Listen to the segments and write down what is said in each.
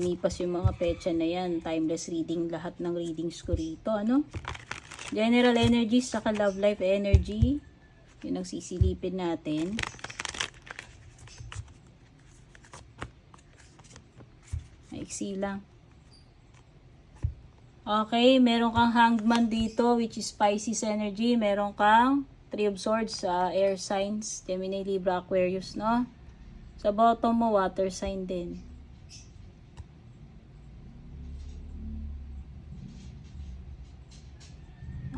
Nipas yung mga petsa na yan. Timeless reading. Lahat ng readings ko rito. Ano? General energies saka love life energy. Yun ang sisilipin natin. Maiksi lang. Okay, meron kang hangman dito which is Pisces energy. Meron kang Three of Swords sa air signs. Gemini, Libra, Aquarius, no? Sa bottom mo, water sign din.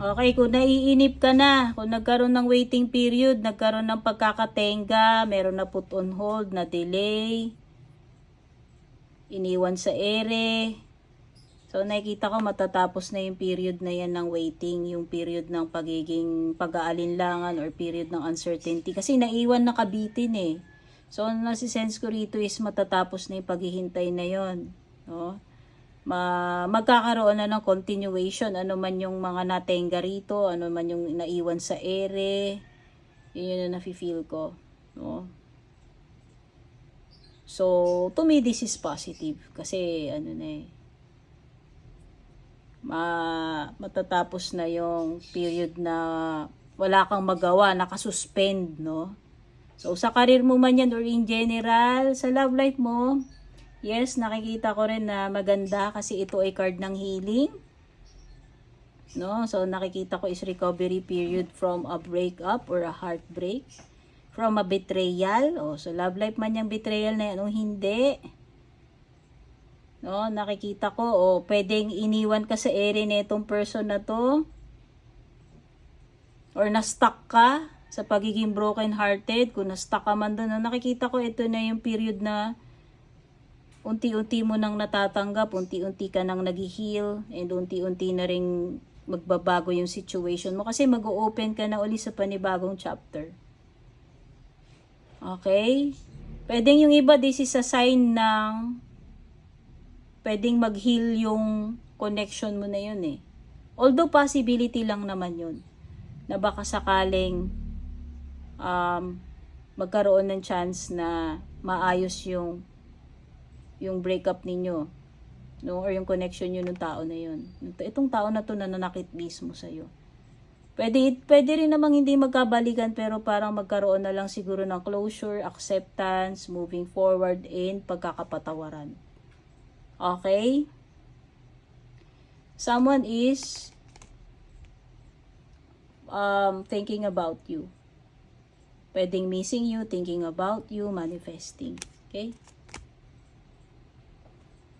Okay, kung naiinip ka na, kung nagkaroon ng waiting period, nagkaroon ng pagkakatenga, meron na put on hold, na delay, iniwan sa ere. So, nakikita ko matatapos na yung period na yan ng waiting, yung period ng pagiging pag-aalinlangan or period ng uncertainty. Kasi naiwan na kabitin eh. So, nasisense ko rito is matatapos na yung paghihintay na yon, no? Magkakaroon na ng continuation, ano man yung mga natenga rito, ano man yung naiwan sa ere, yun na nafe-feel ko, no? So, to me, this is positive, kasi, ano na eh, matatapos na yung period na wala kang magawa, nakasuspend, no? So, sa career mo man yan, or in general, sa love life mo, yes, nakikita ko rin na maganda kasi ito ay card ng healing. No? So, nakikita ko is recovery period from a breakup or a heartbreak. From a betrayal. O, so, love life man yung betrayal na yan o hindi. No? Nakikita ko, o pwedeng iniwan ka sa ere na itong person na to. Or na-stuck ka sa pagiging broken-hearted. Kung na-stuck ka man doon, nakikita ko ito na yung period na unti-unti mo nang natatanggap, unti-unti ka nang nag-heal, and unti-unti na ring magbabago yung situation mo kasi mag-o-open ka na uli sa panibagong chapter. Okay? Pwedeng yung iba, this is a sign ng pwedeng mag-heal yung connection mo na yun eh. Although possibility lang naman yun na baka sakaling magkaroon ng chance na maayos yung breakup ninyo, no, or yung connection nyo ng tao na yun. Itong tao na to na nanakit mismo sa'yo. Pwede rin namang hindi magkabalikan, pero parang magkaroon na lang siguro ng closure, acceptance, moving forward, and pagkakapatawaran. Okay? Someone is thinking about you. Pwedeng missing you, thinking about you, manifesting. Okay?